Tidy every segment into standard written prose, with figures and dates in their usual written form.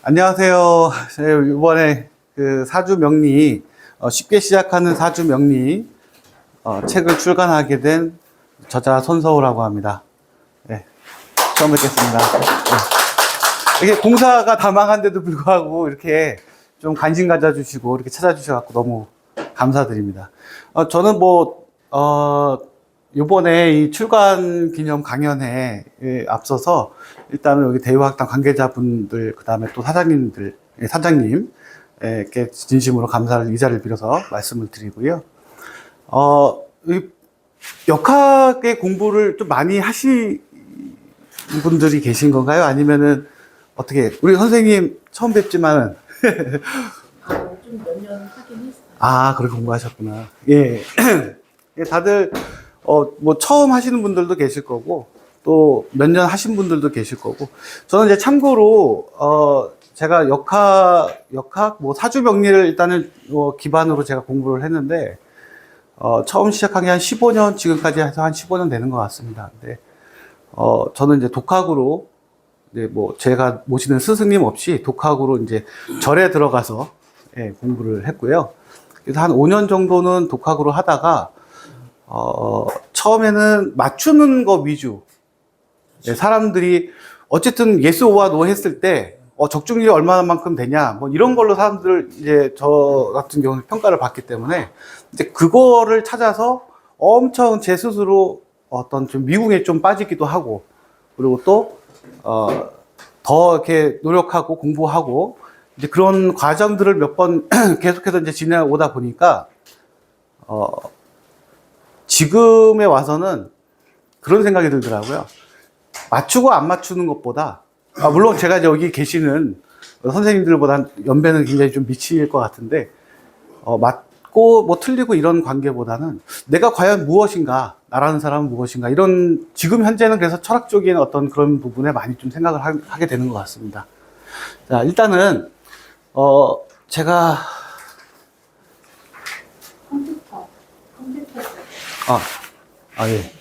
안녕하세요. 이번에 그 사주 명리, 쉽게 시작하는 사주 명리, 책을 출간하게 된 저자 손서우라고 합니다. 네, 처음 뵙겠습니다. 네. 이게 공사가 다 망한데도 불구하고 이렇게 좀 관심 가져주시고 이렇게 찾아주셔서 너무 감사드립니다. 저는 요번에 이 출간 기념 강연에 앞서서 일단은 여기 대우학당 관계자분들, 그 다음에 또 사장님께 진심으로 감사를 이 자리를 빌어서 말씀을 드리고요. 이 역학의 공부를 좀 많이 하신 분들이 계신 건가요? 아니면은 어떻게, 우리 선생님 처음 뵙지만은. 좀 몇 년 하긴 했어요. 아, 그렇게 공부하셨구나. 예. 다들, 처음 하시는 분들도 계실 거고, 또 몇 년 하신 분들도 계실 거고, 저는 이제 참고로, 제가 사주 명리를 일단은 기반으로 제가 공부를 했는데, 처음 시작한 게 한 15년, 지금까지 해서 한 15년 되는 것 같습니다. 근데, 저는 이제 독학으로, 제가 모시는 스승님 없이 독학으로 이제 절에 들어가서, 예, 공부를 했고요. 그래서 한 5년 정도는 독학으로 하다가, 처음에는 맞추는 거 위주. 예, 사람들이, 어쨌든 yes or no 했을 때, 적중률이 얼마만큼 되냐, 이런 걸로 사람들, 이제 저 같은 경우는 평가를 받기 때문에, 이제 그거를 찾아서 엄청 제 스스로 어떤 좀 미궁에 좀 빠지기도 하고, 그리고 또, 더 이렇게 노력하고 공부하고, 이제 그런 과정들을 몇 번 계속해서 이제 지내오다 보니까, 지금에 와서는 그런 생각이 들더라고요. 맞추고 안 맞추는 것보다, 물론 제가 여기 계시는 선생님들보다 연배는 굉장히 좀 미칠 것 같은데, 맞고 틀리고 이런 관계보다는 내가 과연 무엇인가, 나라는 사람은 무엇인가, 이런, 지금 현재는 그래서 철학적인 어떤 그런 부분에 많이 좀 생각을 하게 되는 것 같습니다. 자, 일단은, 제가, 컴퓨터. 예.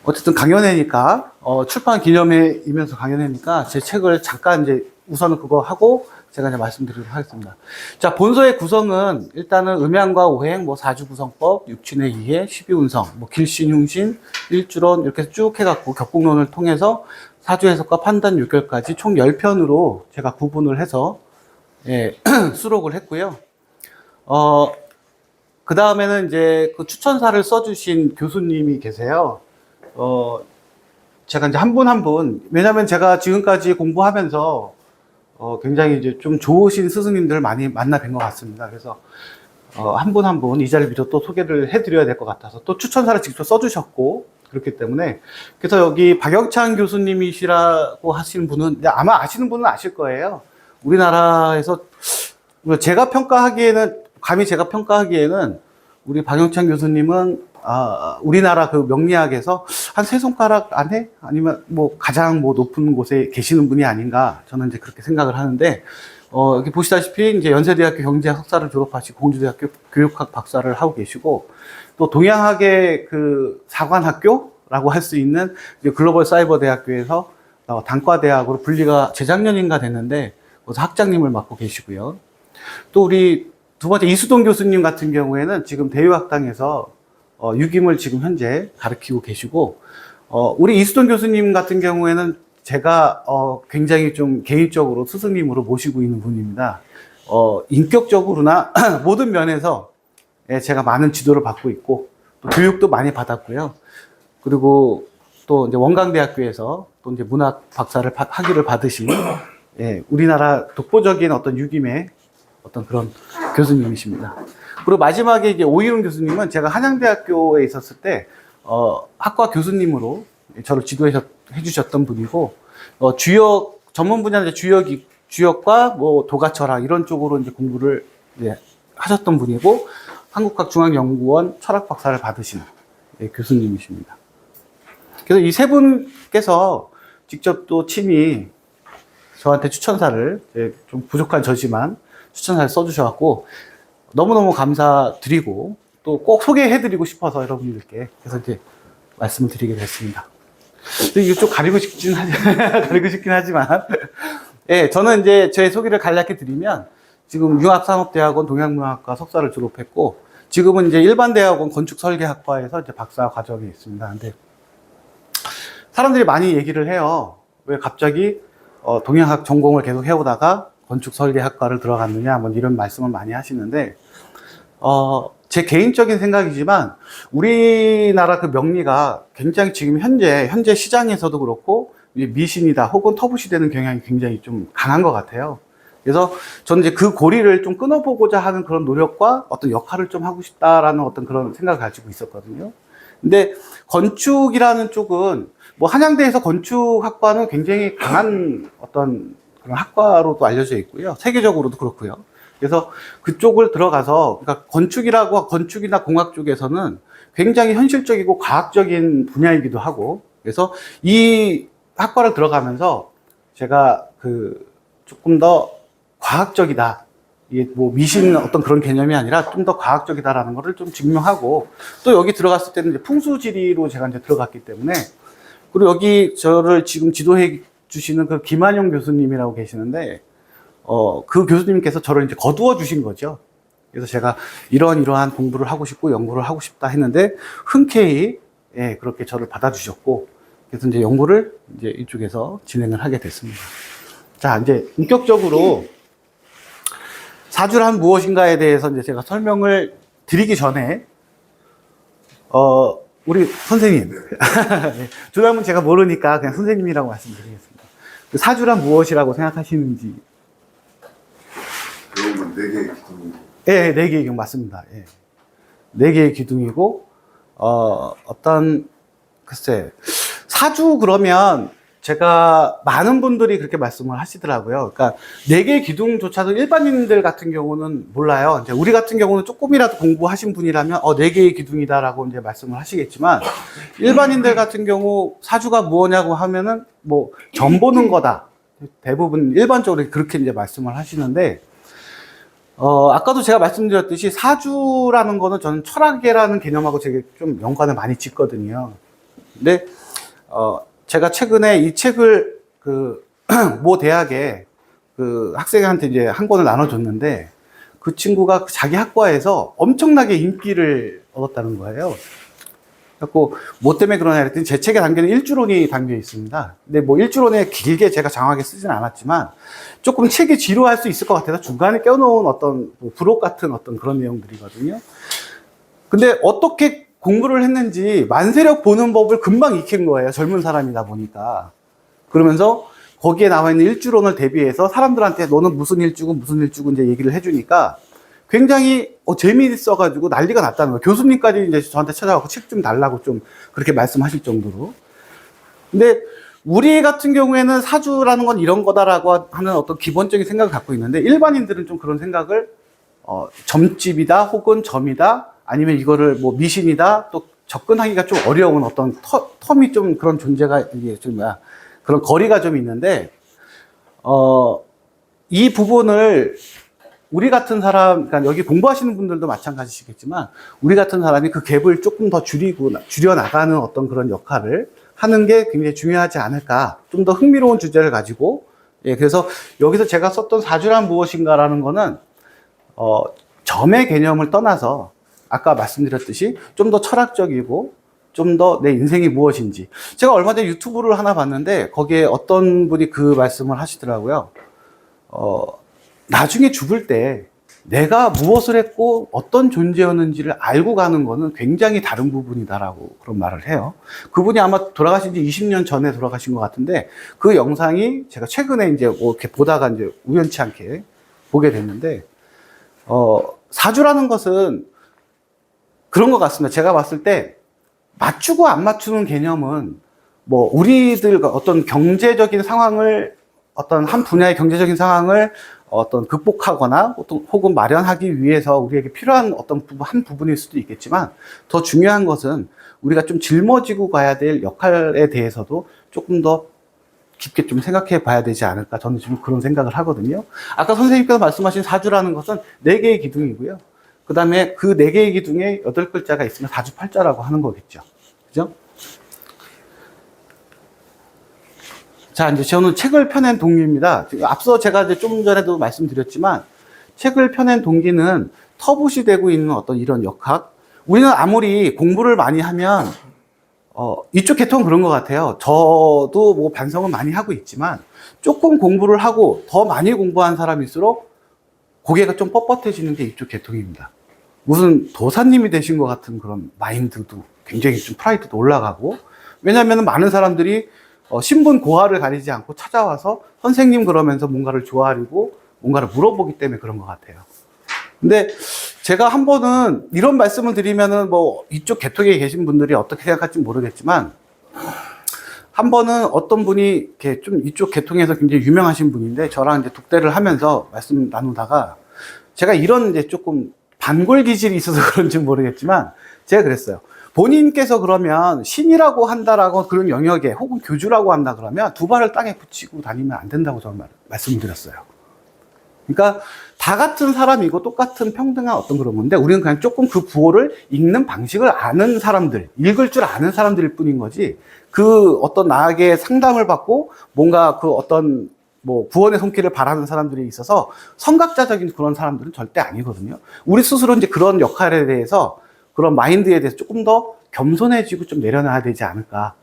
어쨌든 강연회니까, 출판 기념회이면서 강연회니까 제 책을 잠깐 이제 우선은 그거 하고 제가 이제 말씀드리도록 하겠습니다. 자, 본서의 구성은 일단은 음양과 오행, 사주 구성법, 육친의 이해, 12운성, 길신, 흉신, 일주론 이렇게 쭉 해갖고 격국론을 통해서 사주 해석과 판단, 요결까지 총 10편으로 제가 구분을 해서, 예, 수록을 했고요. 그 다음에는 이제 그 추천사를 써주신 교수님이 계세요. 제가 이제 한 분 한 분, 왜냐면 제가 지금까지 공부하면서, 굉장히 이제 좀 좋으신 스승님들을 많이 만나 뵌 것 같습니다. 그래서, 한 분 한 분 이 자리를 빌어 또 소개를 해드려야 될 것 같아서 또 추천사를 직접 써주셨고, 그렇기 때문에. 그래서 여기 박영찬 교수님이시라고 하시는 분은, 아마 아시는 분은 아실 거예요. 우리나라에서, 감히 제가 평가하기에는, 우리 박영찬 교수님은, 우리나라 그 명리학에서 한 세 손가락 안에 아니면 가장 높은 곳에 계시는 분이 아닌가 저는 이제 그렇게 생각을 하는데, 여기 보시다시피 이제 연세대학교 경제학 석사를 졸업하시고 공주대학교 교육학 박사를 하고 계시고, 또 동양학의 그 사관학교라고 할 수 있는 글로벌 사이버 대학교에서 단과대학으로 분리가 재작년인가 됐는데 거기서 학장님을 맡고 계시고요. 또 우리 두 번째 이수동 교수님 같은 경우에는 지금 대유학당에서 유김을 지금 현재 가르치고 계시고, 우리 이수동 교수님 같은 경우에는 제가 굉장히 좀 개인적으로 스승님으로 모시고 있는 분입니다. 인격적으로나 모든 면에서 제가 많은 지도를 받고 있고, 또 교육도 많이 받았고요. 그리고 또 이제 원광대학교에서 또 이제 문학 박사를 학위를 받으신, 우리나라 독보적인 어떤 유김의 어떤 그런 교수님이십니다. 그리고 마지막에 이제 오희훈 교수님은 제가 한양대학교에 있었을 때, 학과 교수님으로 저를 지도해 주셨던 분이고, 전문 분야는 주역과 도가철학 이런 쪽으로 이제 공부를 하셨던 분이고, 한국학중앙연구원 철학 박사를 받으신 교수님이십니다. 그래서 이 세 분께서 직접 또 친히 저한테 추천사를, 좀 부족한 저지만 추천사를 써주셔갖고, 너무너무 감사드리고, 또 꼭 소개해드리고 싶어서 여러분들께, 그래서 이제 말씀을 드리게 됐습니다. 이거 좀 가리고 싶긴 하지만, 예, 저는 이제 제 소개를 간략히 드리면 지금 융합산업대학원 동양문화학과 석사를 졸업했고 지금은 이제 일반대학원 건축설계학과에서 이제 박사 과정에 있습니다. 근데 사람들이 많이 얘기를 해요. 왜 갑자기 동양학 전공을 계속 해오다가 건축설계학과를 들어갔느냐, 뭐 이런 말씀을 많이 하시는데, 제 개인적인 생각이지만, 우리나라 그 명리가 굉장히 지금 현재 시장에서도 그렇고, 미신이다, 혹은 터부시되는 경향이 굉장히 좀 강한 것 같아요. 그래서 저는 이제 그 고리를 좀 끊어보고자 하는 그런 노력과 어떤 역할을 좀 하고 싶다라는 어떤 그런 생각을 가지고 있었거든요. 근데 건축이라는 쪽은 뭐 한양대에서 건축학과는 굉장히 강한 어떤 그런 학과로도 알려져 있고요. 세계적으로도 그렇고요. 그래서 그쪽을 들어가서 그러니까 건축이나 공학 쪽에서는 굉장히 현실적이고 과학적인 분야이기도 하고 그래서 이 학과를 들어가면서 제가 조금 더 과학적이다. 이게 뭐 미신 어떤 그런 개념이 아니라 좀 더 과학적이다라는 거를 좀 증명하고 또 여기 들어갔을 때는 이제 풍수지리로 제가 이제 들어갔기 때문에 그리고 여기 저를 지금 지도해 주시는 그 김한용 교수님이라고 계시는데 그 교수님께서 저를 이제 거두어 주신 거죠. 그래서 제가 이러한 공부를 하고 싶고 연구를 하고 싶다 했는데 흔쾌히 예, 그렇게 저를 받아주셨고 그래서 이제 연구를 이제 이쪽에서 진행을 하게 됐습니다. 자, 이제 본격적으로 사주란 무엇인가에 대해서 이제 제가 설명을 드리기 전에, 우리 선생님. 주담은 제가 모르니까 그냥 선생님이라고 말씀드리겠습니다. 사주란 무엇이라고 생각하시는지. 배우면 4개의 기둥이고. 예, 4개의 기둥, 맞습니다. 예. 4개의 기둥이고, 글쎄, 사주 그러면 제가 많은 분들이 그렇게 말씀을 하시더라고요. 그러니까 4개의 기둥조차도 일반인들 같은 경우는 몰라요. 이제 우리 같은 경우는 조금이라도 공부하신 분이라면 4개의 기둥이다라고 이제 말씀을 하시겠지만 일반인들 같은 경우 사주가 뭐냐고 하면은 뭐 점 보는 거다. 대부분 일반적으로 그렇게 이제 말씀을 하시는데 아까도 제가 말씀드렸듯이 사주라는 거는 저는 철학이라는 개념하고 되게 좀 연관을 많이 짓거든요. 근데 제가 최근에 이 책을 모 대학에 학생한테 이제 한 권을 나눠줬는데 그 친구가 자기 학과에서 엄청나게 인기를 얻었다는 거예요. 그래갖고 뭐 때문에 그러냐 했더니 제 책에 담기는 일주론이 담겨 있습니다. 근데 뭐 일주론에 길게 제가 장황하게 쓰진 않았지만 조금 책이 지루할 수 있을 것 같아서 중간에 껴놓은 어떤 뭐 부록 같은 어떤 그런 내용들이거든요. 근데 어떻게 공부를 했는지 만세력 보는 법을 금방 익힌 거예요. 젊은 사람이다 보니까. 그러면서 거기에 나와 있는 일주론을 대비해서 사람들한테 너는 무슨 일주고 이제 얘기를 해주니까 굉장히 재미있어가지고 난리가 났다는 거예요. 교수님까지 이제 저한테 찾아가고 책 좀 달라고 좀 그렇게 말씀하실 정도로. 근데 우리 같은 경우에는 사주라는 건 이런 거다라고 하는 어떤 기본적인 생각을 갖고 있는데 일반인들은 좀 그런 생각을 점집이다 혹은 점이다 아니면 이거를 뭐 미신이다 또 접근하기가 좀 어려운 어떤 텀이 좀 그런 존재가 이게 좀 그런 거리가 좀 있는데 이 부분을 우리 같은 사람, 그러니까 여기 공부하시는 분들도 마찬가지시겠지만 우리 같은 사람이 그 갭을 조금 더 줄여 나가는 어떤 그런 역할을 하는 게 굉장히 중요하지 않을까. 좀 더 흥미로운 주제를 가지고 예, 그래서 여기서 제가 썼던 사주란 무엇인가라는 거는 점의 개념을 떠나서 아까 말씀드렸듯이 좀 더 철학적이고 좀 더 내 인생이 무엇인지. 제가 얼마 전에 유튜브를 하나 봤는데 거기에 어떤 분이 그 말씀을 하시더라고요. 나중에 죽을 때 내가 무엇을 했고 어떤 존재였는지를 알고 가는 거는 굉장히 다른 부분이다라고 그런 말을 해요. 그분이 아마 돌아가신 지 20년 전에 돌아가신 것 같은데 그 영상이 제가 최근에 이제 뭐 이렇게 보다가 이제 우연치 않게 보게 됐는데 사주라는 것은 그런 것 같습니다. 제가 봤을 때 맞추고 안 맞추는 개념은 뭐 우리들 어떤 경제적인 상황을 어떤 한 분야의 경제적인 상황을 어떤 극복하거나 혹은 마련하기 위해서 우리에게 필요한 어떤 한 부분일 수도 있겠지만 더 중요한 것은 우리가 좀 짊어지고 가야 될 역할에 대해서도 조금 더 깊게 좀 생각해 봐야 되지 않을까 저는 지금 그런 생각을 하거든요. 아까 선생님께서 말씀하신 사주라는 것은 4개의 기둥이고요. 그 다음에 그 4개의 기둥에 8글자가 있으면 사주팔자라고 하는 거겠죠. 그죠? 자, 이제 저는 책을 펴낸 동기입니다. 앞서 제가 이제 좀 전에도 말씀드렸지만, 책을 펴낸 동기는 터붓이 되고 있는 어떤 이런 역학. 우리는 아무리 공부를 많이 하면, 이쪽 계통은 그런 것 같아요. 저도 뭐 반성은 많이 하고 있지만, 조금 공부를 하고 더 많이 공부한 사람일수록 고개가 좀 뻣뻣해지는 게 이쪽 계통입니다. 무슨 도사님이 되신 것 같은 그런 마인드도 굉장히 좀 프라이드도 올라가고, 왜냐하면 많은 사람들이 신분 고하를 가리지 않고 찾아와서 선생님 그러면서 뭔가를 좋아하고 뭔가를 물어보기 때문에 그런 것 같아요. 근데 제가 한 번은 이런 말씀을 드리면은 뭐 이쪽 계통에 계신 분들이 어떻게 생각할지 모르겠지만, 한 번은 어떤 분이 이렇게 좀 이쪽 계통에서 굉장히 유명하신 분인데 저랑 이제 독대를 하면서 말씀 나누다가 제가 이런 이제 조금 반골 기질이 있어서 그런지 모르겠지만 제가 그랬어요. 본인께서 그러면 신이라고 한다라고 그런 영역에 혹은 교주라고 한다 그러면 두 발을 땅에 붙이고 다니면 안 된다고 저는 말씀을 드렸어요. 그러니까 다 같은 사람이고 똑같은 평등한 어떤 그런 건데 우리는 그냥 조금 그 부호를 읽는 방식을 아는 사람들, 읽을 줄 아는 사람들일 뿐인 거지 그 어떤 나에게 상담을 받고 뭔가 그 어떤 뭐 구원의 손길을 바라는 사람들이 있어서 선각자적인 그런 사람들은 절대 아니거든요. 우리 스스로 이제 그런 역할에 대해서 그런 마인드에 대해서 조금 더 겸손해지고 좀 내려놔야 되지 않을까.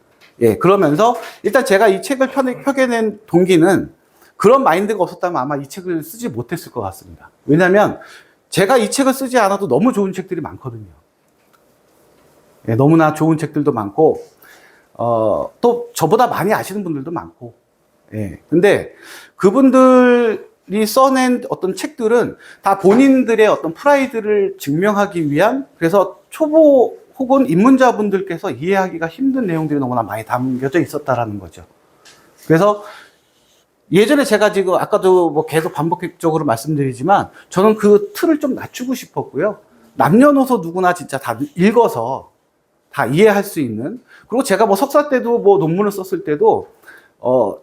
예, 그러면서 일단 제가 이 책을 펴내낸 동기는 그런 마인드가 없었다면 아마 이 책을 쓰지 못했을 것 같습니다. 왜냐하면 제가 이 책을 쓰지 않아도 너무 좋은 책들이 많거든요. 예, 너무나 좋은 책들도 많고, 또 저보다 많이 아시는 분들도 많고, 예. 근데 그분들이 써낸 어떤 책들은 다 본인들의 어떤 프라이드를 증명하기 위한, 그래서 초보 혹은 입문자분들께서 이해하기가 힘든 내용들이 너무나 많이 담겨져 있었다라는 거죠. 그래서 예전에 제가 지금 아까도 뭐 계속 반복적으로 말씀드리지만 저는 그 틀을 좀 낮추고 싶었고요. 남녀노소 누구나 진짜 다 읽어서 다 이해할 수 있는, 그리고 제가 뭐 석사 때도 뭐 논문을 썼을 때도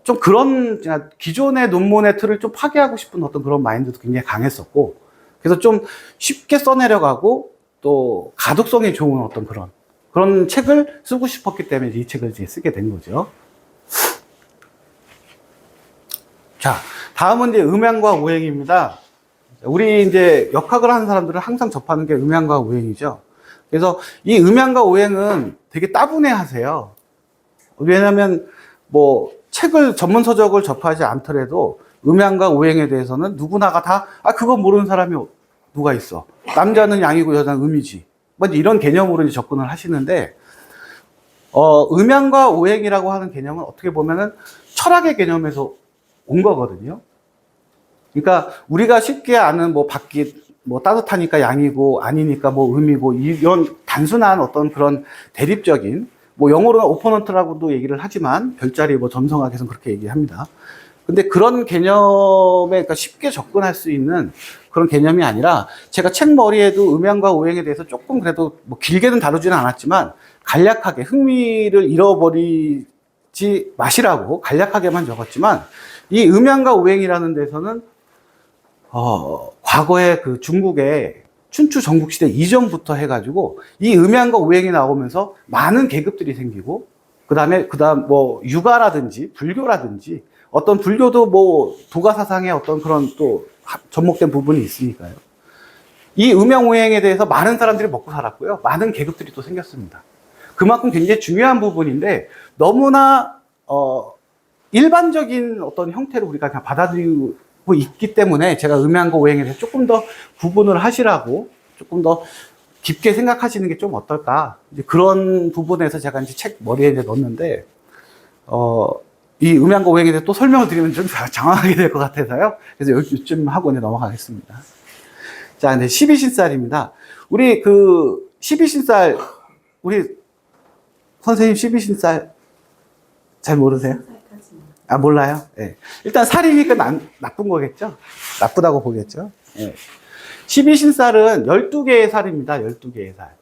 좀 그런 기존의 논문의 틀을 좀 파괴하고 싶은 어떤 그런 마인드도 굉장히 강했었고, 그래서 좀 쉽게 써내려가고 또 가독성이 좋은 어떤 그런 책을 쓰고 싶었기 때문에 이 책을 이제 쓰게 된 거죠. 자, 다음은 이제 음양과 오행입니다. 우리 이제 역학을 하는 사람들은 항상 접하는 게 음양과 오행이죠. 그래서 이 음양과 오행은 되게 따분해 하세요. 왜냐하면 뭐 책을 전문 서적을 접하지 않더라도 음양과 오행에 대해서는 누구나가 다 그거 모르는 사람이 누가 있어. 남자는 양이고 여자는 음이지. 뭐 이런 개념으로 이제 접근을 하시는데 음양과 오행이라고 하는 개념은 어떻게 보면은 철학의 개념에서 온 거거든요. 그러니까 우리가 쉽게 아는 뭐 밖이 뭐 따뜻하니까 양이고 아니니까 뭐 음이고 이런 단순한 어떤 그런 대립적인, 뭐 영어로는 오포넌트라고도 얘기를 하지만 별자리 뭐 점성학에서는 그렇게 얘기합니다. 근데 그런 개념에 그러니까 쉽게 접근할 수 있는 그런 개념이 아니라 제가 책 머리에도 음양과 오행에 대해서 조금 그래도 뭐 길게는 다루지는 않았지만 간략하게 흥미를 잃어버리지 마시라고 간략하게만 적었지만, 이 음양과 오행이라는 데서는 과거에 그 중국의 춘추 전국시대 이전부터 해가지고 이 음양과 오행이 나오면서 많은 계급들이 생기고, 그다음 뭐 유가라든지 불교라든지 어떤 불교도 뭐 도가 사상의 어떤 그런 또 접목된 부분이 있으니까요. 이 음양 오행에 대해서 많은 사람들이 먹고 살았고요. 많은 계급들이 또 생겼습니다. 그만큼 굉장히 중요한 부분인데 너무나 일반적인 어떤 형태로 우리가 그냥 받아들이고 있기 때문에 제가 음양과 오행에 대해서 조금 더 구분을 하시라고, 조금 더 깊게 생각하시는 게 좀 어떨까, 이제 그런 부분에서 제가 이제 책 머리에 이제 넣었는데, 이 음양과 오행에 대해서 또 설명을 드리면 좀 장황하게 될 것 같아서요. 그래서 요쯤 하고 이제 넘어가겠습니다. 자, 이제 12신살입니다. 우리 그 12신살, 우리 선생님 12신살 잘 모르세요? 몰라요? 예. 일단 살이니까 나쁜 거겠죠? 나쁘다고 보겠죠? 예. 12신살은 12개의 살입니다. 12개의 살.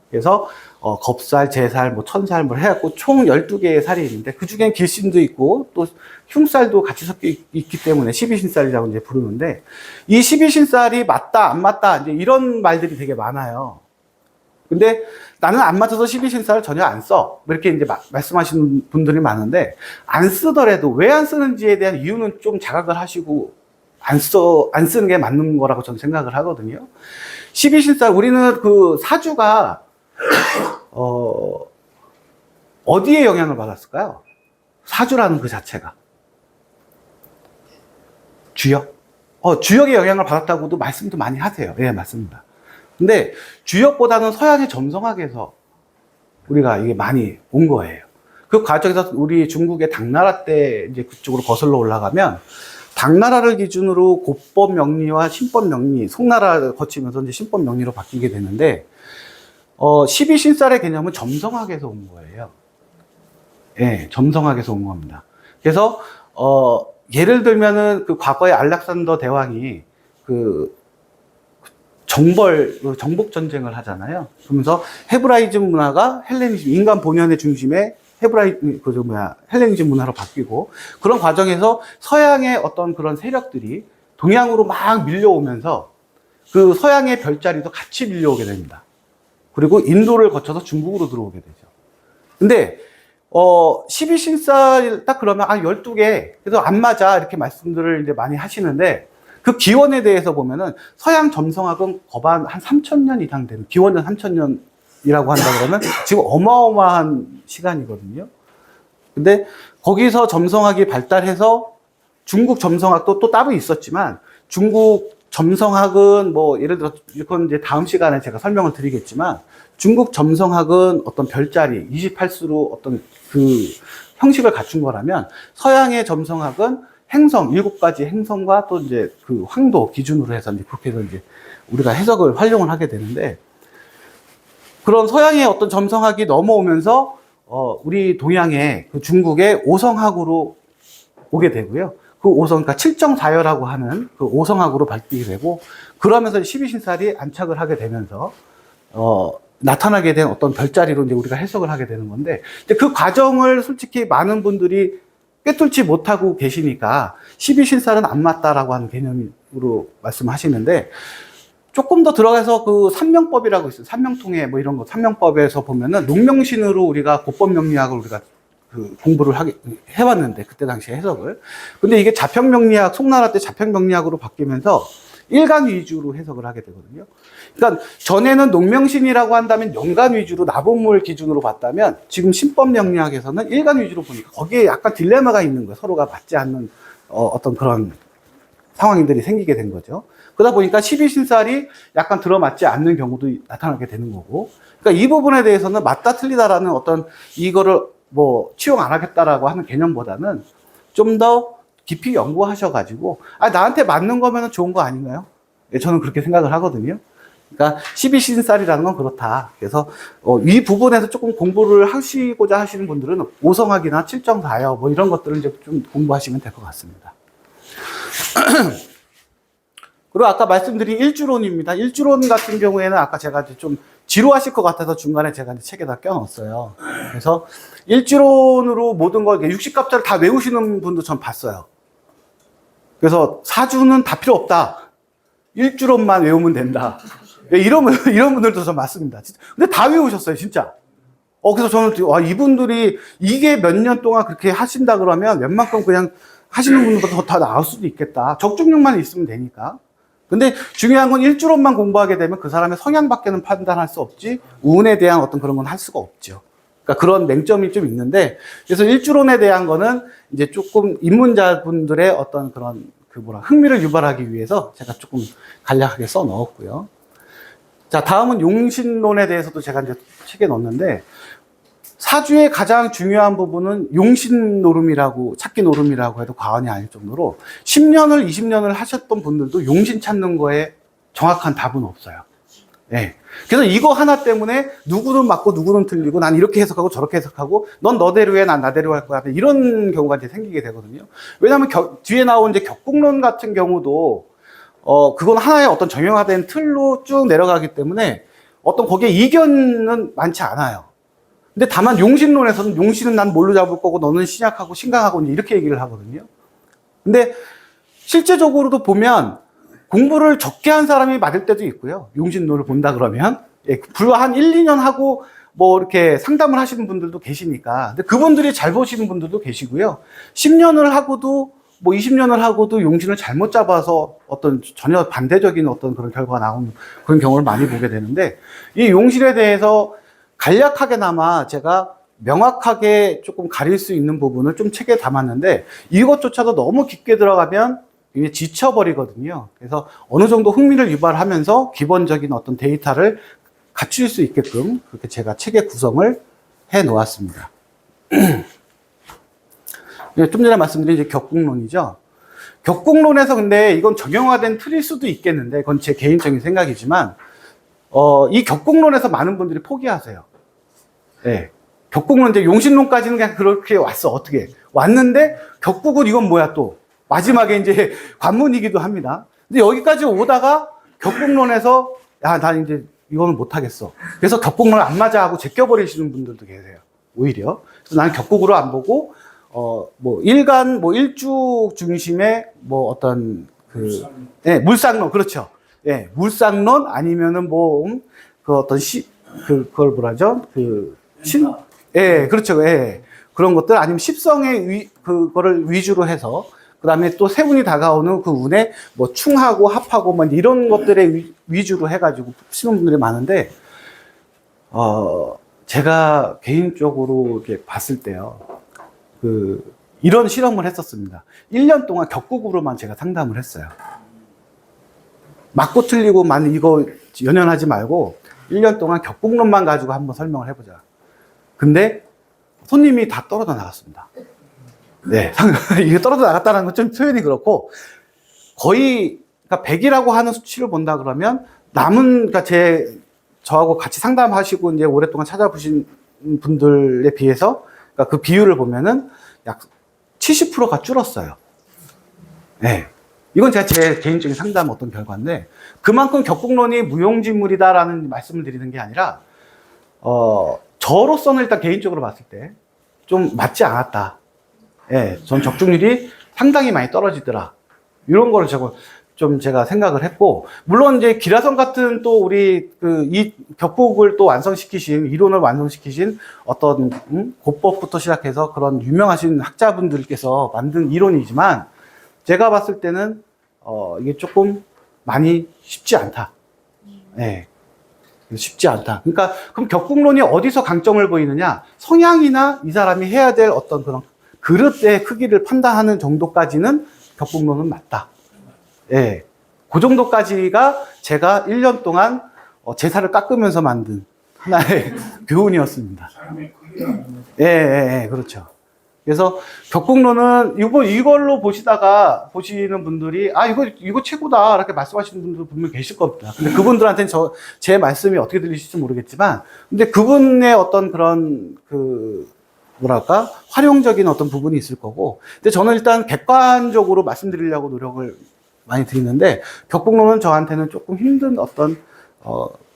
그래서, 겁살, 제살, 뭐, 천살, 뭐, 해갖고 총 12개의 살이 있는데, 그 중엔 길신도 있고, 또 흉살도 같이 섞여 있기 때문에 12신살이라고 이제 부르는데, 이 12신살이 맞다, 안 맞다, 이제 이런 말들이 되게 많아요. 근데 나는 안 맞아서 12신사를 전혀 안 써. 뭐 이렇게 이제 말씀하시는 분들이 많은데, 안 쓰더라도 왜 안 쓰는지에 대한 이유는 좀 자각을 하시고, 안 쓰는 게 맞는 거라고 저는 생각을 하거든요. 12신사, 우리는 그 사주가, 어디에 영향을 받았을까요? 사주라는 그 자체가. 주역? 주역의 영향을 받았다고도 말씀도 많이 하세요. 예, 맞습니다. 근데 주역보다는 서양의 점성학에서 우리가 이게 많이 온 거예요. 그 과정에서 우리 중국의 당나라 때 이제 그쪽으로 거슬러 올라가면 당나라를 기준으로 고법 명리와 신법 명리, 송나라를 거치면서 이제 신법 명리로 바뀌게 되는데, 12신살의 개념은 점성학에서 온 거예요. 예, 점성학에서 온 겁니다. 그래서, 예를 들면은 그 과거에 알렉산더 대왕이 그 정복 전쟁을 하잖아요. 그러면서 헤브라이즘 문화가 헬레니즘, 인간 본연의 중심에 헬레니즘 문화로 바뀌고, 그런 과정에서 서양의 어떤 그런 세력들이 동양으로 막 밀려오면서 그 서양의 별자리도 같이 밀려오게 됩니다. 그리고 인도를 거쳐서 중국으로 들어오게 되죠. 근데 12신살 딱 그러면 12개 그래서 안 맞아 이렇게 말씀들을 이제 많이 하시는데, 그 기원에 대해서 보면은 서양 점성학은 거반 한 3,000년 이상 되는, 기원전 3,000년이라고 한다 그러면 지금 어마어마한 시간이거든요. 근데 거기서 점성학이 발달해서 중국 점성학도 또 따로 있었지만, 중국 점성학은 뭐 예를 들어 이건 이제 다음 시간에 제가 설명을 드리겠지만, 중국 점성학은 어떤 별자리 28수로 어떤 그 형식을 갖춘 거라면, 서양의 점성학은 행성 7가지 행성과 또 이제 그 황도 기준으로 해서 이제 그렇게 해서 이제 우리가 해석을 활용을 하게 되는데, 그런 서양의 어떤 점성학이 넘어오면서 우리 동양의 그 중국의 오성학으로 오게 되고요. 그 오성, 그러니까 칠정사여라고 하는 그 오성학으로 바뀌게 되고, 그러면서 12신살이 안착을 하게 되면서 나타나게 된 어떤 별자리로 이제 우리가 해석을 하게 되는 건데, 그 과정을 솔직히 많은 분들이 꿰뚫지 못하고 계시니까 12신살은 안 맞다라고 하는 개념으로 말씀하시는데, 조금 더 들어가서 그 삼명법이라고 있어요. 삼명통해 뭐 이런 거, 삼명법에서 보면은 농명신으로 우리가 고법명리학을 우리가 그 공부를 해왔는데, 그때 당시에 해석을. 근데 이게 자평명리학, 송나라 때 자평명리학으로 바뀌면서 일간 위주로 해석을 하게 되거든요. 그러니까 전에는 농명신이라고 한다면 연간 위주로 나본물 기준으로 봤다면, 지금 신법명리학에서는 일간 위주로 보니까 거기에 약간 딜레마가 있는 거예요. 서로가 맞지 않는 어떤 그런 상황들이 생기게 된 거죠. 그러다 보니까 12신살이 약간 들어맞지 않는 경우도 나타나게 되는 거고, 그러니까 이 부분에 대해서는 맞다 틀리다라는 어떤 이거를 뭐 치용 안 하겠다라고 하는 개념보다는 좀 더 깊이 연구하셔가지고, 나한테 맞는 거면 좋은 거 아닌가요? 예, 저는 그렇게 생각을 하거든요. 그러니까 12신살이라는 건 그렇다. 그래서 이 부분에서 조금 공부를 하시고자 하시는 분들은 오성학이나 칠정사여 뭐 이런 것들을 이제 좀 공부하시면 될 것 같습니다. 그리고 아까 말씀드린 일주론입니다. 일주론 같은 경우에는 아까 제가 좀 지루하실 것 같아서 중간에 제가 이제 책에다 껴넣었어요. 그래서 일주론으로 모든 걸 60갑자를 다 외우시는 분도 전 봤어요. 그래서 사주는 다 필요 없다. 일주론만 외우면 된다. 이런 분들도 전 많습니다. 근데 다 외우셨어요, 진짜. 그래서 저는 이분들이 이게 몇 년 동안 그렇게 하신다 그러면 웬만큼 그냥 하시는 분들보다 더 나을 수도 있겠다. 적중력만 있으면 되니까. 근데 중요한 건 일주론만 공부하게 되면 그 사람의 성향밖에는 판단할 수 없지, 운에 대한 어떤 그런 건 할 수가 없죠. 그러니까 그런 맹점이 좀 있는데, 그래서 일주론에 대한 거는 이제 조금 입문자분들의 어떤 그런 흥미를 유발하기 위해서 제가 조금 간략하게 써 넣었고요. 자, 다음은 용신론에 대해서도 제가 이제 책에 넣었는데, 사주의 가장 중요한 부분은 용신 노름이라고, 찾기 노름이라고 해도 과언이 아닐 정도로 10년을, 20년을 하셨던 분들도 용신 찾는 거에 정확한 답은 없어요. 예. 그래서 이거 하나 때문에 누구는 맞고 누구는 틀리고, 난 이렇게 해석하고 저렇게 해석하고, 넌 너대로 해, 난 나대로 할 거야. 이런 경우가 이제 생기게 되거든요. 왜냐하면 뒤에 나온 이제 격국론 같은 경우도, 그건 하나의 어떤 정형화된 틀로 쭉 내려가기 때문에 어떤 거기에 이견은 많지 않아요. 근데 다만 용신론에서는 용신은 난 뭘로 잡을 거고 너는 신약하고 신강하고 이렇게 얘기를 하거든요. 근데 실제적으로도 보면 공부를 적게 한 사람이 맞을 때도 있고요. 용신론을 본다 그러면. 예, 불과 한 1, 2년 하고 뭐 이렇게 상담을 하시는 분들도 계시니까. 근데 그분들이 잘 보시는 분들도 계시고요. 10년을 하고도 뭐 20년을 하고도 용신을 잘못 잡아서 어떤 전혀 반대적인 어떤 그런 결과가 나오는 그런 경우를 많이 보게 되는데, 이 용신에 대해서 간략하게나마 제가 명확하게 조금 가릴 수 있는 부분을 좀 책에 담았는데, 이것조차도 너무 깊게 들어가면 이게 지쳐버리거든요. 그래서 어느 정도 흥미를 유발하면서 기본적인 어떤 데이터를 갖출 수 있게끔 그렇게 제가 책의 구성을 해 놓았습니다. 좀 전에 말씀드린 이제 격국론이죠. 격국론에서 근데 이건 적용화된 틀일 수도 있겠는데, 그건 제 개인적인 생각이지만, 이 격국론에서 많은 분들이 포기하세요. 네. 격국론, 이제 용신론까지는 그냥 그렇게 왔어. 어떻게. 왔는데, 격국은 이건 뭐야 또. 마지막에 이제 관문이기도 합니다. 근데 여기까지 오다가 격국론에서, 야, 난 이제 이거는 못하겠어. 그래서 격국론 안 맞아 하고 제껴버리시는 분들도 계세요. 오히려. 그래서 나는 격국으로 안 보고, 뭐, 일간, 뭐, 일주 중심의, 뭐, 어떤, 예, 물상론, 그렇죠. 예, 물상론 아니면은 뭐, 그 어떤 그걸 뭐라죠? 예, 그렇죠. 예. 그런 것들 아니면 십성의 그거를 위주로 해서, 그 다음에 또 세운이 다가오는 그 운에 뭐, 충하고 합하고 뭐, 이런 것들의 위주로 해가지고 푸시는 분들이 많은데, 제가 개인적으로 이렇게 봤을 때요. 이런 실험을 했었습니다. 1년 동안 격국으로만 제가 상담을 했어요. 맞고 틀리고만 이거 연연하지 말고 1년 동안 격국론만 가지고 한번 설명을 해보자. 근데 손님이 다 떨어져 나갔습니다. 네, 이게 떨어져 나갔다는 건 좀 표현이 그렇고, 거의 그러니까 100이라고 하는 수치를 본다 그러면 남은, 그러니까 저하고 같이 상담하시고 이제 오랫동안 찾아보신 분들에 비해서, 그러니까 그 비율을 보면은 약 70%가 줄었어요. 네. 이건 제가 제 개인적인 상담 어떤 결과인데, 그만큼 격국론이 무용지물이다라는 말씀을 드리는 게 아니라, 저로서는 일단 개인적으로 봤을 때 좀 맞지 않았다. 예, 전 적중률이 상당히 많이 떨어지더라. 이런 거를 제가 생각을 했고, 물론 이제 기라성 같은 또 우리 이 격국을 또 완성시키신, 이론을 완성시키신 어떤 고법부터 시작해서 그런 유명하신 학자분들께서 만든 이론이지만, 제가 봤을 때는 이게 조금 많이 쉽지 않다. 예. 쉽지 않다. 그러니까 그럼 격국론이 어디서 강점을 보이느냐? 성향이나 이 사람이 해야 될 어떤 그런 그릇의 크기를 판단하는 정도까지는 격국론은 맞다. 예. 그 정도까지가 제가 1년 동안 제사를 깎으면서 만든 하나의 교훈이었습니다. 예, 그렇죠. 그래서 격국론은 이걸로 보시는 분들이, 이거 최고다. 이렇게 말씀하시는 분들 분명 계실 겁니다. 근데 그분들한테는 제 말씀이 어떻게 들리실지 모르겠지만, 근데 그분의 어떤 그런, 뭐랄까, 활용적인 어떤 부분이 있을 거고, 근데 저는 일단 객관적으로 말씀드리려고 노력을 많이 드리는데, 격국론은 저한테는 조금 힘든 어떤,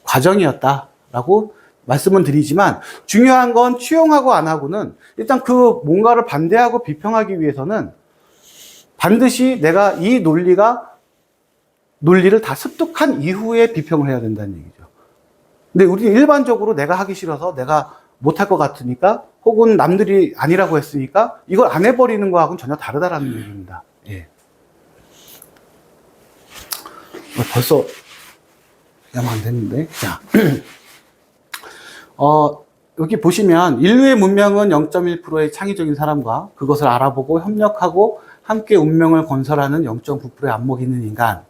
과정이었다라고 말씀은 드리지만, 중요한 건 취용하고 안 하고는 일단 그 뭔가를 반대하고 비평하기 위해서는 반드시 내가 이 논리를 다 습득한 이후에 비평을 해야 된다는 얘기죠. 근데 우리는 일반적으로 내가 하기 싫어서 내가 못할 것 같으니까, 혹은 남들이 아니라고 했으니까 이걸 안 해버리는 거하고는 전혀 다르다라는 얘기입니다. 예. 벌써 얼마 안 됐는데. 자. 여기 보시면 인류의 문명은 0.1%의 창의적인 사람과 그것을 알아보고 협력하고 함께 운명을 건설하는 0.9%의 안목이 있는 인간,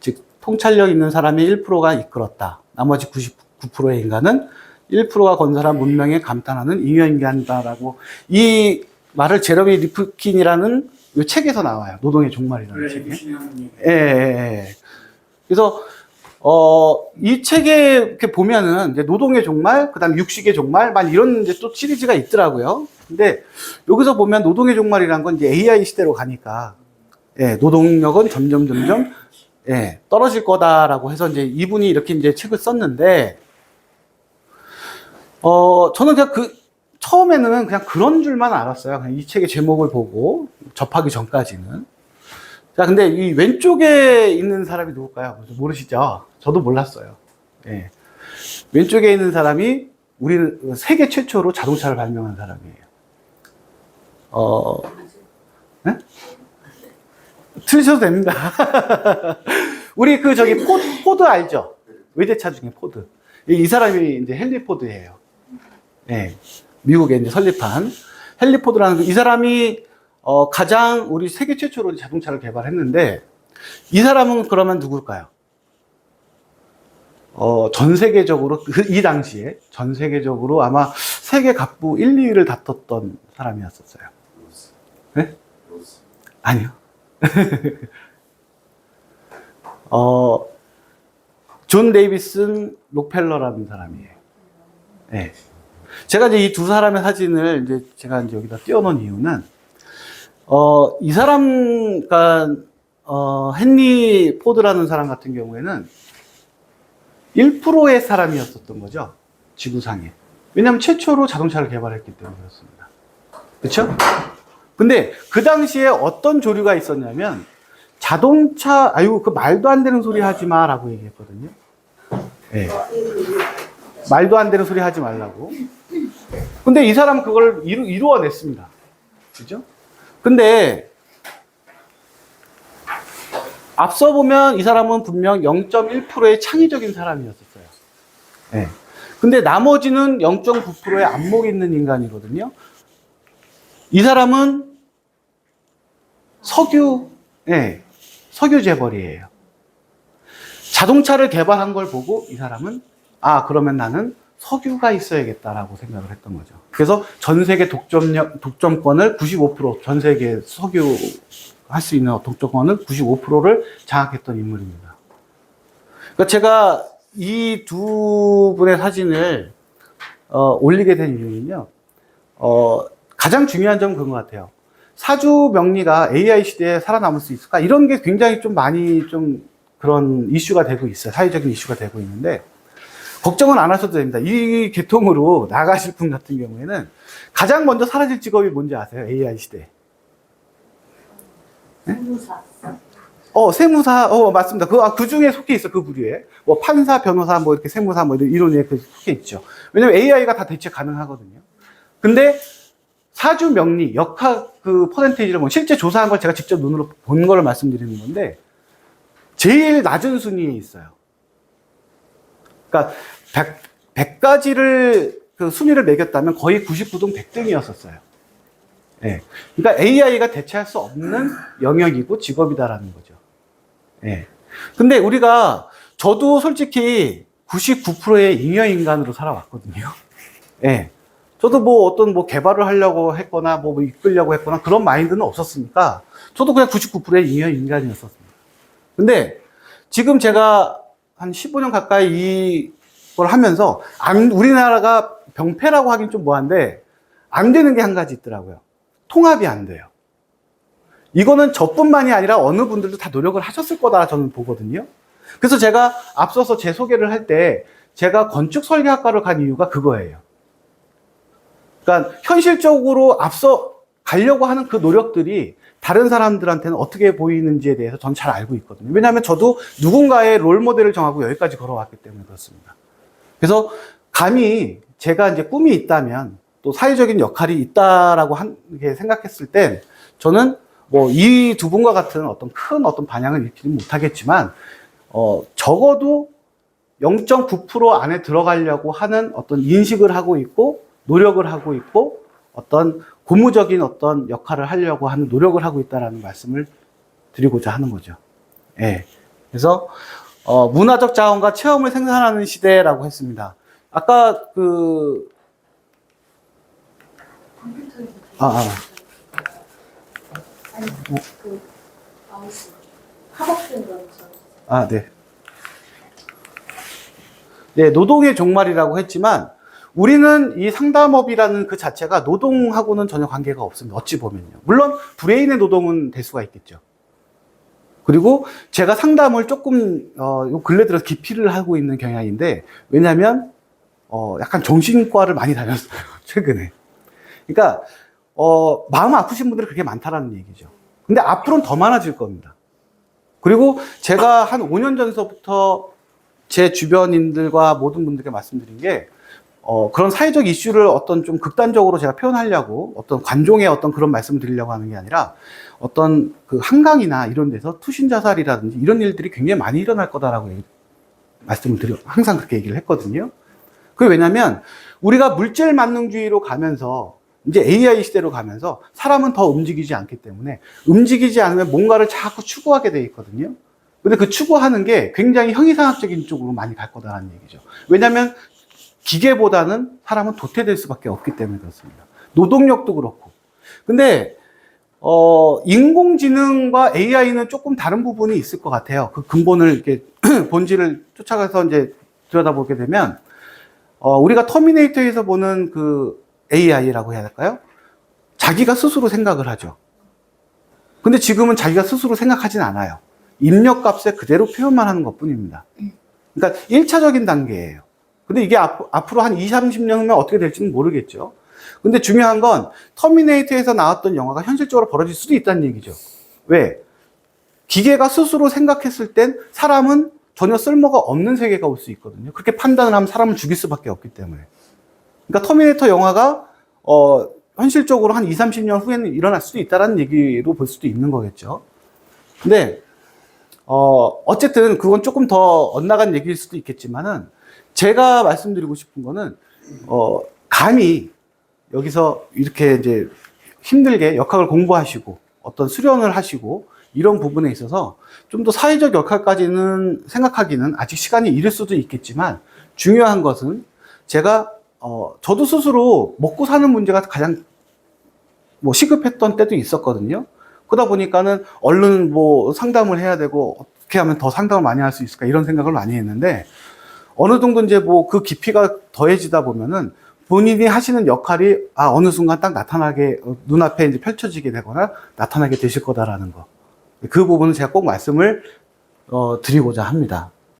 즉 통찰력 있는 사람의 1%가 이끌었다. 나머지 99%의 인간은 1%가 건설한 문명에 감탄하는 잉여인간이다라고, 이 말을 제러미 리프킨이라는 이 책에서 나와요. 노동의 종말이라는 책에. 예. 그래서 이 책에 이렇게 보면은 이제 노동의 종말, 그 다음에 육식의 종말, 이런 이제 또 시리즈가 있더라고요. 근데 여기서 보면 노동의 종말이란 건 이제 AI 시대로 가니까, 예, 노동력은 점점, 예, 떨어질 거다라고 해서 이제 이분이 이렇게 이제 책을 썼는데, 저는 그냥 처음에는 그냥 그런 줄만 알았어요. 그냥 이 책의 제목을 보고 접하기 전까지는. 자, 근데 이 왼쪽에 있는 사람이 누굴까요? 모르시죠? 저도 몰랐어요. 예. 왼쪽에 있는 사람이 우리는 세계 최초로 자동차를 발명한 사람이에요. 네? 틀리셔도 됩니다. 우리 포드 알죠? 외제차 중에 포드. 이 사람이 이제 헨리 포드예요. 예. 미국에 이제 설립한 헨리 포드라는 이 사람이 가장 우리 세계 최초로 자동차를 개발했는데, 이 사람은 그러면 누굴까요? 전 세계적으로, 이 당시에 전 세계적으로 아마 세계 갑부 1, 2위를 다퉜던 사람이었었어요. 네? 아니요. 존 데이비슨 록펠러라는 사람이에요. 네. 제가 이제 이 두 사람의 사진을 이제 제가 이제 여기다 띄워놓은 이유는, 이 사람, 그러니까, 헨리 포드라는 사람 같은 경우에는 1%의 사람이었었던 거죠. 지구상에. 왜냐하면 최초로 자동차를 개발했기 때문에 그렇습니다. 그렇죠? 근데 그 당시에 어떤 조류가 있었냐면, 자동차, 아유, 그 말도 안 되는 소리 하지 마 라고 얘기했거든요. 네. 말도 안 되는 소리 하지 말라고. 근데 이 사람은 그걸 이루어냈습니다. 그죠? 근데 앞서 보면 이 사람은 분명 0.1%의 창의적인 사람이었었어요. 네. 근데 나머지는 0.9%의 안목이 있는 인간이거든요. 이 사람은 석유 재벌이에요. 자동차를 개발한 걸 보고 이 사람은 그러면 나는 석유가 있어야겠다라고 생각을 했던 거죠. 그래서 전 세계 독점권을 95%, 전 세계 석유 할 수 있는 독점권을 95%를 장악했던 인물입니다. 그러니까 제가 이 두 분의 사진을 올리게 된 이유는요, 가장 중요한 점은 그런 것 같아요. 사주 명리가 AI 시대에 살아남을 수 있을까? 이런 게 굉장히 좀 많이 좀 그런 이슈가 되고 있어요. 사회적인 이슈가 되고 있는데, 걱정은 안 하셔도 됩니다. 이 계통으로 나가실 분 같은 경우에는 가장 먼저 사라질 직업이 뭔지 아세요? AI 시대에. 세무사. 세무사, 맞습니다. 그 중에 속해 있어, 그 부류에. 뭐, 판사, 변호사, 뭐, 이렇게 세무사, 뭐, 이런 에 속해 있죠. 왜냐면 AI가 다 대체 가능하거든요. 근데, 사주 명리, 역학 그 퍼센테이지를 실제 조사한 걸 제가 직접 눈으로 본 거를 말씀드리는 건데, 제일 낮은 순위에 있어요. 그러니까, 100가지를, 그 순위를 매겼다면 거의 99등 100등이었었어요. 예. 그러니까 AI가 대체할 수 없는 영역이고 직업이다라는 거죠. 예. 근데 저도 솔직히 99%의 잉여인간으로 살아왔거든요. 예. 저도 어떤 개발을 하려고 했거나 뭐 이끌려고 했거나 그런 마인드는 없었으니까 저도 그냥 99%의 잉여인간이었었습니다. 근데 지금 제가 한 15년 가까이 이걸 하면서 우리나라가 병폐라고 하긴 좀 뭐한데 안 되는 게 한 가지 있더라고요. 통합이 안 돼요. 이거는 저뿐만이 아니라 어느 분들도 다 노력을 하셨을 거다 저는 보거든요. 그래서 제가 앞서서 제 소개를 할 때 제가 건축 설계학과를 간 이유가 그거예요. 그러니까 현실적으로 앞서 가려고 하는 그 노력들이 다른 사람들한테는 어떻게 보이는지에 대해서 전 잘 알고 있거든요. 왜냐하면 저도 누군가의 롤 모델을 정하고 여기까지 걸어왔기 때문에 그렇습니다. 그래서 감히 제가 이제 꿈이 있다면 또 사회적인 역할이 있다라고 생각했을 땐 저는 뭐 이 두 분과 같은 큰 반향을 일으키는 못하겠지만 적어도 0.9% 안에 들어가려고 하는 인식을 하고 있고 노력을 하고 있고 고무적인 역할을 하려고 하는 노력을 하고 있다라는 말씀을 드리고자 하는 거죠. 예. 그래서 문화적 자원과 체험을 생산하는 시대라고 했습니다. 아까 아니, 마우스. 학업된 거죠. 네. 네, 노동의 종말이라고 했지만, 우리는 이 상담업이라는 그 자체가 노동하고는 전혀 관계가 없습니다. 어찌 보면요. 물론, 브레인의 노동은 될 수가 있겠죠. 그리고 제가 상담을 조금, 요 근래 들어서 기피를 하고 있는 경향인데, 왜냐면, 약간 정신과를 많이 다녔어요. 최근에. 그러니까, 마음 아프신 분들이 그렇게 많다라는 얘기죠. 근데 앞으로는 더 많아질 겁니다. 그리고 제가 한 5년 전서부터 제 주변인들과 모든 분들께 말씀드린 게, 그런 사회적 이슈를 어떤 좀 극단적으로 제가 표현하려고 어떤 관종의 어떤 그런 말씀을 드리려고 하는 게 아니라 어떤 그 한강이나 이런 데서 투신 자살이라든지 이런 일들이 굉장히 많이 일어날 거다라고 말씀을 항상 그렇게 얘기를 했거든요. 그게 왜냐면 우리가 물질 만능주의로 가면서 이제 AI 시대로 가면서 사람은 더 움직이지 않기 때문에 움직이지 않으면 뭔가를 자꾸 추구하게 돼 있거든요. 근데 그 추구하는 게 굉장히 형이상학적인 쪽으로 많이 갈 거다라는 얘기죠. 왜냐면 기계보다는 사람은 도태될 수밖에 없기 때문에 그렇습니다. 노동력도 그렇고. 근데 인공지능과 AI는 조금 다른 부분이 있을 것 같아요. 그 근본을 이렇게 본질을 쫓아가서 이제 들여다보게 되면 우리가 터미네이터에서 보는 그 AI라고 해야 할까요? 자기가 스스로 생각을 하죠. 근데 지금은 자기가 스스로 생각하진 않아요. 입력값에 그대로 표현만 하는 것 뿐입니다. 그러니까 1차적인 단계예요. 근데 이게 앞으로 한 20, 30년 후면 어떻게 될지는 모르겠죠. 근데 중요한 건 터미네이터에서 나왔던 영화가 현실적으로 벌어질 수도 있다는 얘기죠. 왜? 기계가 스스로 생각했을 땐 사람은 전혀 쓸모가 없는 세계가 올 수 있거든요. 그렇게 판단을 하면 사람을 죽일 수밖에 없기 때문에. 그러니까 터미네이터 영화가 현실적으로 한 20, 30년 후에는 일어날 수도 있다는 얘기로 볼 수도 있는 거겠죠. 근데 어쨌든 그건 조금 더 엇나간 얘기일 수도 있겠지만은 제가 말씀드리고 싶은 거는 감히 여기서 이렇게 이제 힘들게 역학을 공부하시고 어떤 수련을 하시고 이런 부분에 있어서 좀 더 사회적 역할까지는 생각하기는 아직 시간이 이를 수도 있겠지만 중요한 것은 제가 저도 스스로 먹고 사는 문제가 가장 뭐 시급했던 때도 있었거든요. 그러다 보니까는 얼른 뭐 상담을 해야 되고 어떻게 하면 더 상담을 많이 할 수 있을까 이런 생각을 많이 했는데 어느 정도 이제 뭐 그 깊이가 더해지다 보면은 본인이 하시는 역할이 어느 순간 딱 나타나게 눈앞에 이제 펼쳐지게 되거나 나타나게 되실 거다라는 거. 그 부분은 제가 꼭 말씀을 드리고자 합니다.